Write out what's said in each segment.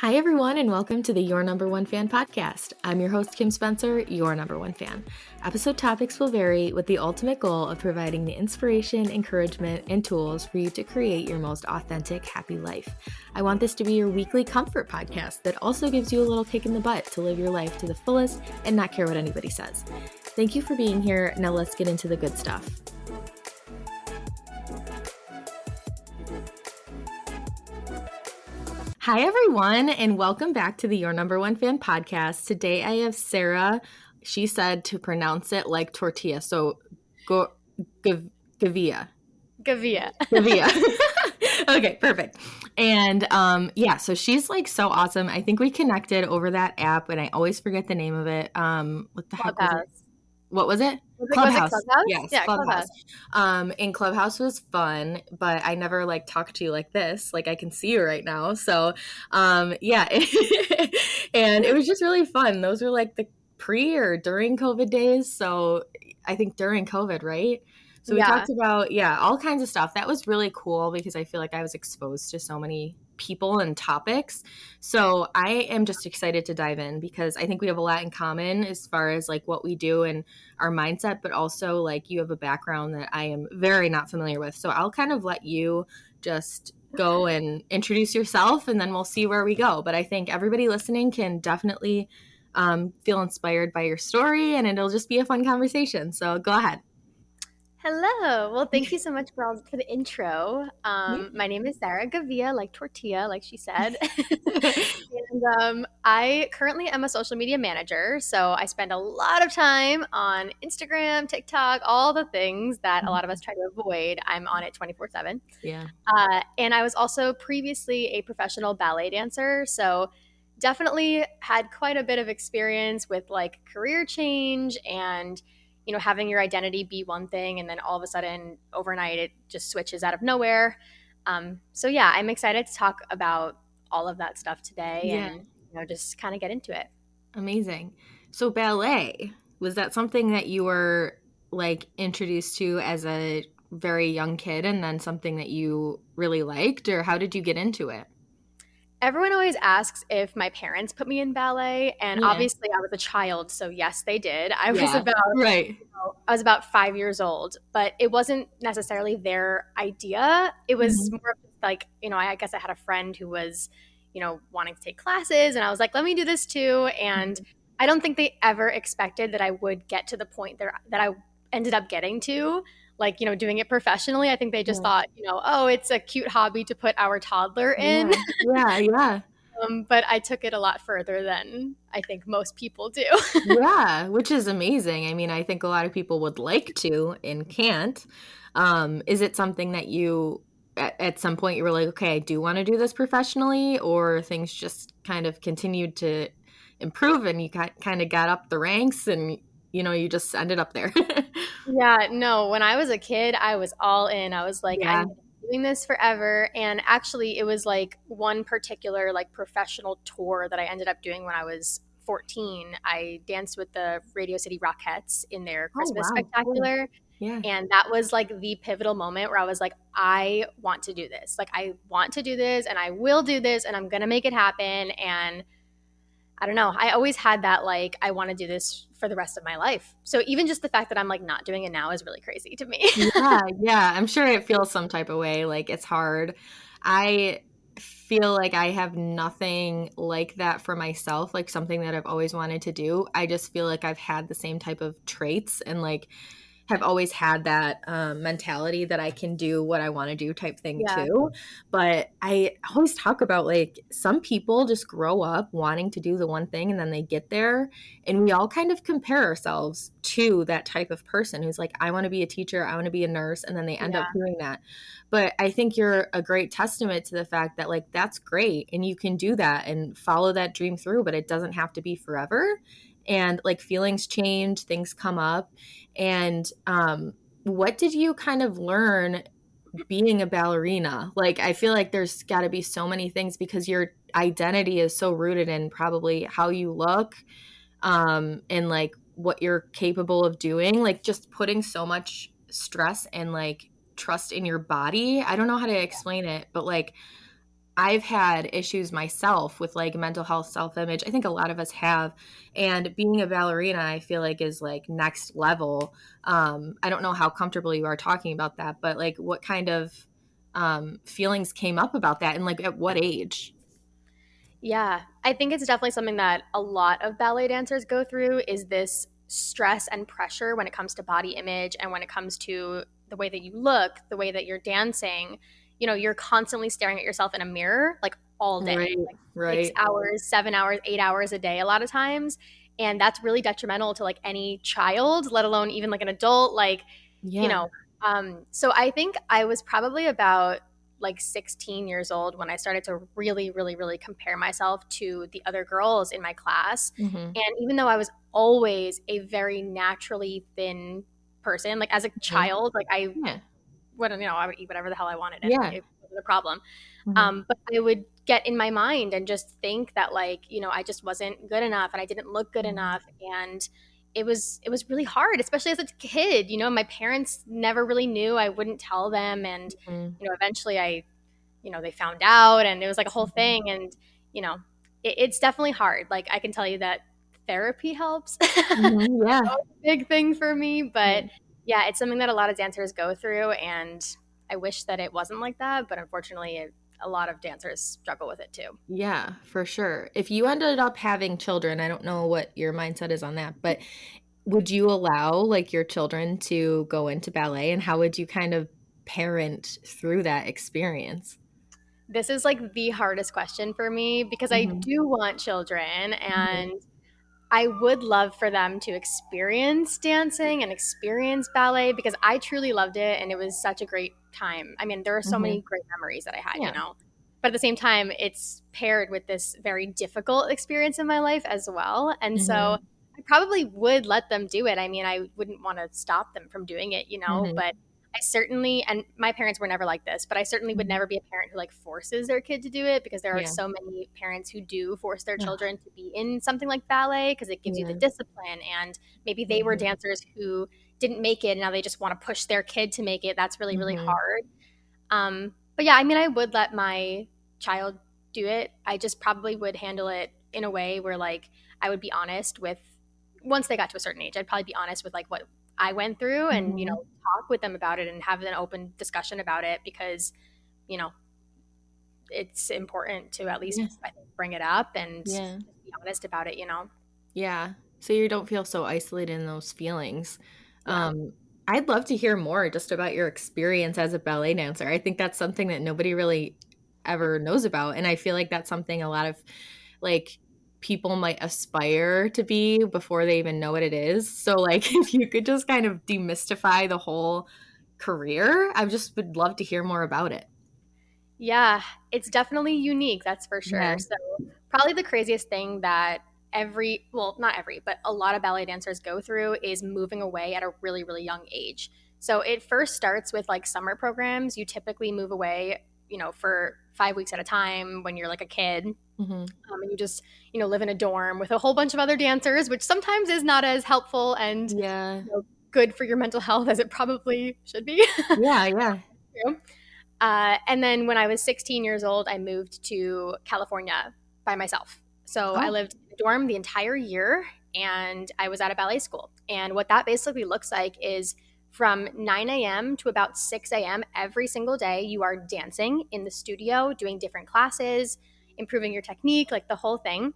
Hi, everyone, and welcome to the Your Number One Fan podcast. I'm your host, Kim Spencer, your number one fan. Episode topics will vary with the ultimate goal of providing the inspiration, encouragement, and tools for you to create your most authentic, happy life. I want this to be your weekly comfort podcast that also gives you a little kick in the butt to live your life to the fullest and not care what anybody says. Thank you for being here. Now let's get into the good stuff. Hi, everyone, and welcome back to the Your Number One Fan podcast. Today I have Sarah. She said to pronounce it like tortilla, so Gavilla. Gavilla. Okay, perfect. And so she's like so awesome. I think we connected over that app, and I always forget the name of it. What the heck was it? What was it? Clubhouse. Yes, yeah, Clubhouse. And Clubhouse was fun, but I never like talked to you like this. Like I can see you right now. So, and it was just really fun. Those were like the pre or during COVID days. So I think during COVID, right? So we talked about, all kinds of stuff. That was really cool because I feel like I was exposed to so many people and topics. So I am just excited to dive in because I think we have a lot in common as far as like what we do and our mindset, but also like you have a background that I am very not familiar with. So I'll kind of let you just go and introduce yourself and then we'll see where we go. But I think everybody listening can definitely feel inspired by your story and it'll just be a fun conversation. So go ahead. Hello. Well, thank you so much for the intro. My name is Sarah Gavilla, like tortilla, like she said. And I currently am a social media manager. So I spend a lot of time on Instagram, TikTok, all the things that a lot of us try to avoid. I'm on it 24/7. Yeah. And I was also previously a professional ballet dancer. So definitely had quite a bit of experience with like career change and having your identity be one thing and then all of a sudden overnight it just switches out of nowhere. I'm excited to talk about all of that stuff today and just kind of get into it. Amazing. So ballet, was that something that you were like introduced to as a very young kid and then something that you really liked, or how did you get into it? Everyone always asks if my parents put me in ballet, and obviously I was a child, so yes, they did. I was about 5 years old, but it wasn't necessarily their idea. It was more like, I guess I had a friend who was, wanting to take classes, and I was like, let me do this too. And I don't think they ever expected that I would get to the point that I ended up getting to. Like, doing it professionally. I think they just thought, oh, it's a cute hobby to put our toddler in. Yeah. But I took it a lot further than I think most people do. Yeah, which is amazing. I mean, I think a lot of people would like to and can't. Is it something that you, at some point, you were like, okay, I do want to do this professionally, or things just kind of continued to improve and you kind of got up the ranks and, you just ended up there? Yeah, no, when I was a kid, I was all in. I was like, I'm doing this forever. And actually, it was like one particular like professional tour that I ended up doing when I was 14. I danced with the Radio City Rockettes in their Christmas spectacular. Yeah. And that was like the pivotal moment where I was like, I want to do this. Like, I want to do this and I will do this and I'm going to make it happen. And I don't know. I always had that, like, I want to do this for the rest of my life. So even just the fact that I'm like not doing it now is really crazy to me. Yeah. I'm sure it feels some type of way. Like it's hard. I feel like I have nothing like that for myself, like something that I've always wanted to do. I just feel like I've had the same type of traits and like have always had that mentality that I can do what I want to do type thing too. But I always talk about like some people just grow up wanting to do the one thing and then they get there and we all kind of compare ourselves to that type of person who's like, I want to be a teacher, I want to be a nurse, and then they end up doing that. But I think you're a great testament to the fact that like that's great and you can do that and follow that dream through, but it doesn't have to be forever. And like feelings change, things come up. And what did you kind of learn being a ballerina? Like, I feel like there's got to be so many things because your identity is so rooted in probably how you look and like what you're capable of doing, like just putting so much stress and like trust in your body. I don't know how to explain it, but like I've had issues myself with like mental health, self-image. I think a lot of us have. And being a ballerina, I feel like is like next level. I don't know how comfortable you are talking about that, but like what kind of feelings came up about that and like at what age? Yeah, I think it's definitely something that a lot of ballet dancers go through is this stress and pressure when it comes to body image and when it comes to the way that you look, the way that you're dancing. You know, you're constantly staring at yourself in a mirror like all day, Right, like six right. hours, 7 hours, 8 hours a day, a lot of times. And that's really detrimental to like any child, let alone even like an adult. Like, you Yeah. know, so I think I was probably about like 16 years old when I started to really, really, really compare myself to the other girls in my class. Hmm. And even though I was always a very naturally thin person, like as a Hmm. child, like I Yeah. wouldn't, I would eat whatever the hell I wanted and Yeah. it wasn't a problem. Hmm. But I would get in my mind and just think that like, I just wasn't good enough and I didn't look good enough. And it was really hard, especially as a kid. My parents never really knew. I wouldn't tell them. And, Hmm. eventually they found out and it was like a whole Hmm. thing. And, you know, it's definitely hard. Like I can tell you that therapy helps. That Hmm. Yeah. was a big thing for me. But Yeah. yeah, it's something that a lot of dancers go through. And I wish that it wasn't like that. But unfortunately, a lot of dancers struggle with it too. Yeah, for sure. If you ended up having children, I don't know what your mindset is on that, but would you allow like your children to go into ballet and how would you kind of parent through that experience? This is like the hardest question for me because I Mhm. do want children Mhm. and I would love for them to experience dancing and experience ballet because I truly loved it and it was such a great time. I mean, there are so many Mhm. great memories that I had, Yeah. But at the same time, it's paired with this very difficult experience in my life as well. And so Mhm. I probably would let them do it. I mean, I wouldn't want to stop them from doing it, Mhm. but I certainly, and my parents were never like this, but I certainly would Mhm. never be a parent who like forces their kid to do it because there are Yeah. so many parents who do force their Ugh. children to be in something like ballet because it gives you the Yeah. discipline. And maybe they were Mhm. dancers who didn't make it and now they just want to push their kid to make it. That's really, really Mhm. hard. But yeah, I mean, I would let my child do it. I just probably would handle it in a way where like I would be honest with once they got to a certain age, I'd probably be honest with like what I went through and, Mhm. talk with them about it and have an open discussion about it because, you know, it's important to at least Yeah. I think bring it up and just Yeah. be honest about it. Yeah. So you don't feel so isolated in those feelings. Yeah. Um, I'd love to hear more just about your experience as a ballet dancer. I think that's something that nobody really ever knows about. And I feel like that's something a lot of like people might aspire to be before they even know what it is. So like if you could just kind of demystify the whole career, I just would love to hear more about it. Yeah, it's definitely unique, that's for Yeah. sure. So, probably the craziest thing that well, not every, but a lot of ballet dancers go through is moving away at a really, really young age. So, it first starts with like summer programs. You typically move away, for 5 weeks at a time when you're like a kid. Hmm. And you just, live in a dorm with a whole bunch of other dancers, which sometimes is not as helpful and, Yeah. good for your mental health as it probably should be. Yeah. Yeah. And then when I was 16 years old, I moved to California by myself. So I Oh. lived in a dorm the entire year and I was at a ballet school. And what that basically looks like is from 9 a.m. to about 6 a.m. every single day, you are dancing in the studio, doing different classes, improving your technique, like the whole thing.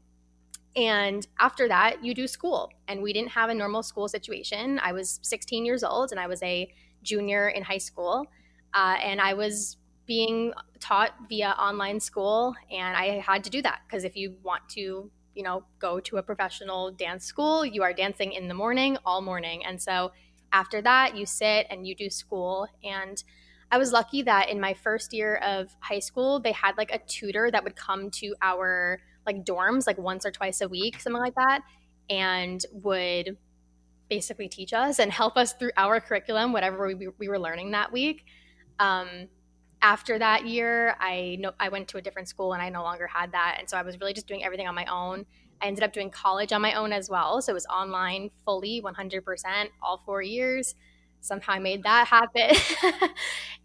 And after that, you do school. And we didn't have a normal school situation. I was 16 years old and I was a junior in high school. And I was being taught via online school. And I had to do that because if you want to, go to a professional dance school, you are dancing in the morning, all morning. And so after that, you sit and you do school. And I was lucky that in my first year of high school, they had like a tutor that would come to our like dorms like once or twice a week, something like that, and would basically teach us and help us through our curriculum, whatever we were learning that week. Um, After that year, I went to a different school and I no longer had that, and so I was really just doing everything on my own. I ended up doing college on my own as well, so it was online fully 100% all 4 years. somehow I made that happen.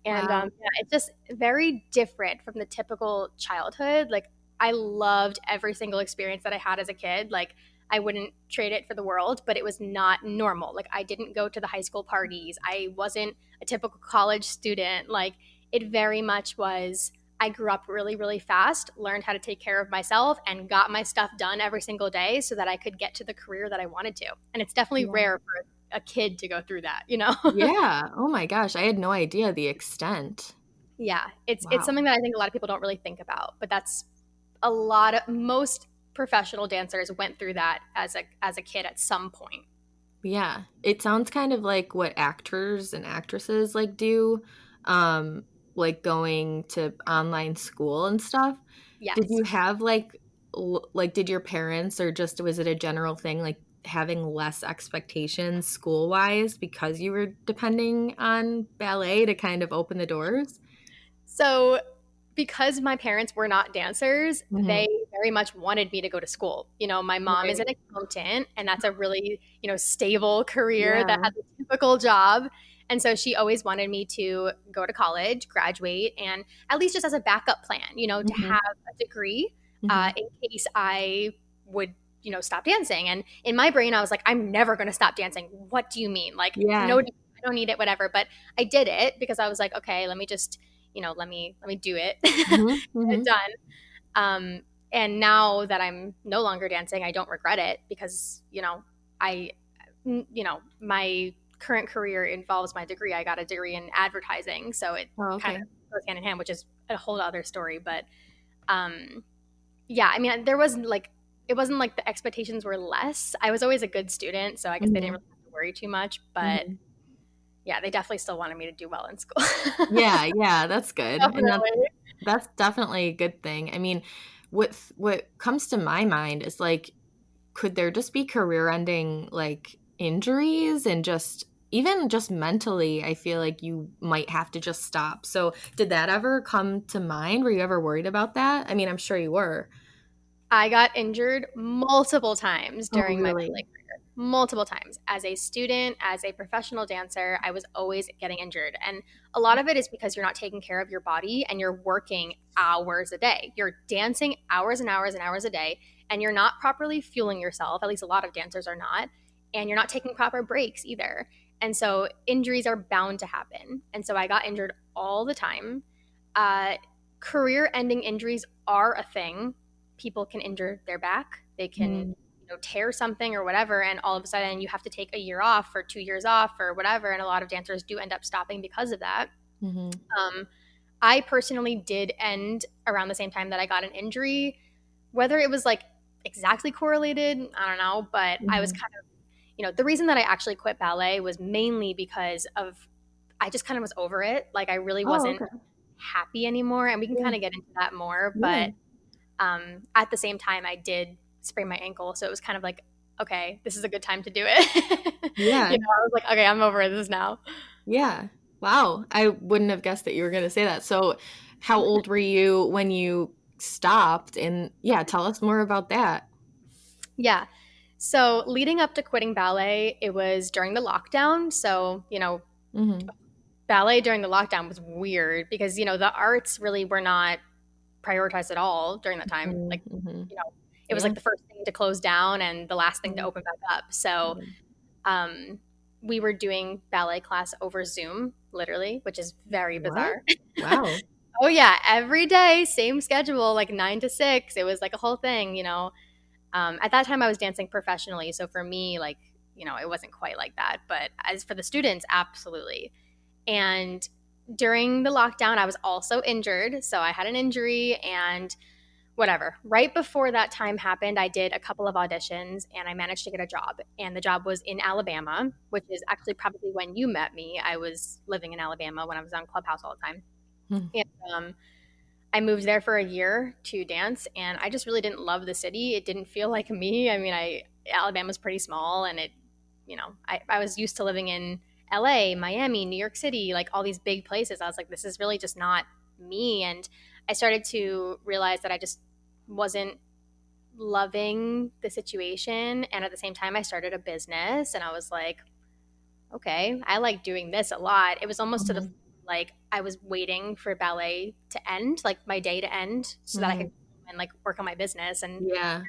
And Wow. yeah, it's just very different from the typical childhood. Like, I loved every single experience that I had as a kid. Like, I wouldn't trade it for the world, but it was not normal. Like, I didn't go to the high school parties. I wasn't a typical college student. Like, it very much was, I grew up really, really fast, learned how to take care of myself, and got my stuff done every single day so that I could get to the career that I wanted to. And it's definitely Yeah. rare for a kid to go through that, you know? Yeah. Oh my gosh, I had no idea the extent. Yeah, it's Wow. something that I think a lot of people don't really think about, but that's a lot of most professional dancers went through that as a kid at some point. Yeah. It sounds kind of like what actors and actresses like do, um, like going to online school and stuff. Did Yes. you have like did your parents or just was it a general thing like having less expectations school-wise because you were depending on ballet to kind of open the doors? So, because my parents were not dancers, Mhm. they very much wanted me to go to school. You know, my mom is Right. an accountant, and that's a really, stable career that Yeah. has a typical job. And so she always wanted me to go to college, graduate, and at least just as a backup plan, to Mhm. have a degree Mhm. in case I would, stop dancing. And in my brain, I was like, I'm never going to stop dancing. What do you mean? Like, no, Yeah. I don't need it, whatever. But I did it because I was like, okay, let me just let me do it, Mhm. get it Mhm. done. Um, and now that I'm no longer dancing, I don't regret it because I, my current career involves my degree. I got a degree in advertising, so it Oh, kind okay. of goes hand in hand, which is a whole other story. But um, yeah, I mean, there was like it wasn't like the expectations were less. I was always a good student, so I guess they didn't Mhm. really have to worry too much. But Mhm. yeah, they definitely still wanted me to do well in school. Yeah, yeah, that's good, and Definitely. that's definitely a good thing. I mean, what comes to my mind is, like, could there just be career-ending, like, injuries and just even just mentally, I feel like you might have to just stop. So, did that ever come to mind? Were you ever worried about that? I mean, I'm sure you were. I got injured multiple times Oh, during my ballet really? career. Multiple times. As a student, as a professional dancer, I was always getting injured. And a lot of it is because you're not taking care of your body and you're working hours a day. You're dancing hours and hours and hours a day, and you're not properly fueling yourself. At least a lot of dancers are not. And you're not taking proper breaks either. And so injuries are bound to happen. And so I got injured all the time. Uh, Career ending injuries are a thing. People can injure their back, they can Mm, tear something or whatever, and all of a sudden you have to take a year off or 2 years off or whatever, and a lot of dancers do end up stopping because of that. mhm, um, I personally did end around the same time that I got an injury. Whether it was like exactly correlated, I don't know, but I was mhm. kind of, the reason that I actually quit ballet was mainly because of, I just kind of was over it. Like, I really Oh, wasn't okay. happy anymore, and we can Yeah, kind of get into that more. yeah, But at the same time, I did sprain my ankle, so it was kind of like, okay, this is a good time to do it. yeah, I was like, okay, I'm over this now. yeah. Wow, I wouldn't have guessed that you were gonna say that. So, how old were you when you stopped? And yeah, tell us more about that. Yeah. So leading up to quitting ballet, it was during the lockdown. So, Mhm, ballet during the lockdown was weird because, the arts really were not prioritized at all during that time. mhm, Like, mhm. you know, it was like Yeah, the first thing to close down and the last thing to yeah, open back up. So, yeah. um, we were doing ballet class over Zoom, literally, which is very What? bizarre. Wow. Oh yeah, every day, same schedule, like 9 to 6. It was like a whole thing. At that time, I was dancing professionally, so for me, like, it wasn't quite like that. But as for the students, absolutely. And during the lockdown, I was also injured, so I had an injury and whatever. Right before that time happened, I did a couple of auditions and I managed to get a job. And the job was in Alabama, which is actually probably when you met me. I was living in Alabama when I was on Clubhouse all the time. Hmm. And I moved there for a year to dance, and I just really didn't love the city. It didn't feel like me. I mean, Alabama's pretty small, and I was used to living in LA, Miami, New York City, like all these big places. I was like, this is really just not me. And I started to realize that I just wasn't loving the situation. And at the same time, I started a business, and I was like, okay, I like doing this a lot. It was almost to the Mhm. like I was waiting for ballet to end, like my day to end, so that I could Mhm. and like work on my business. And Yeah.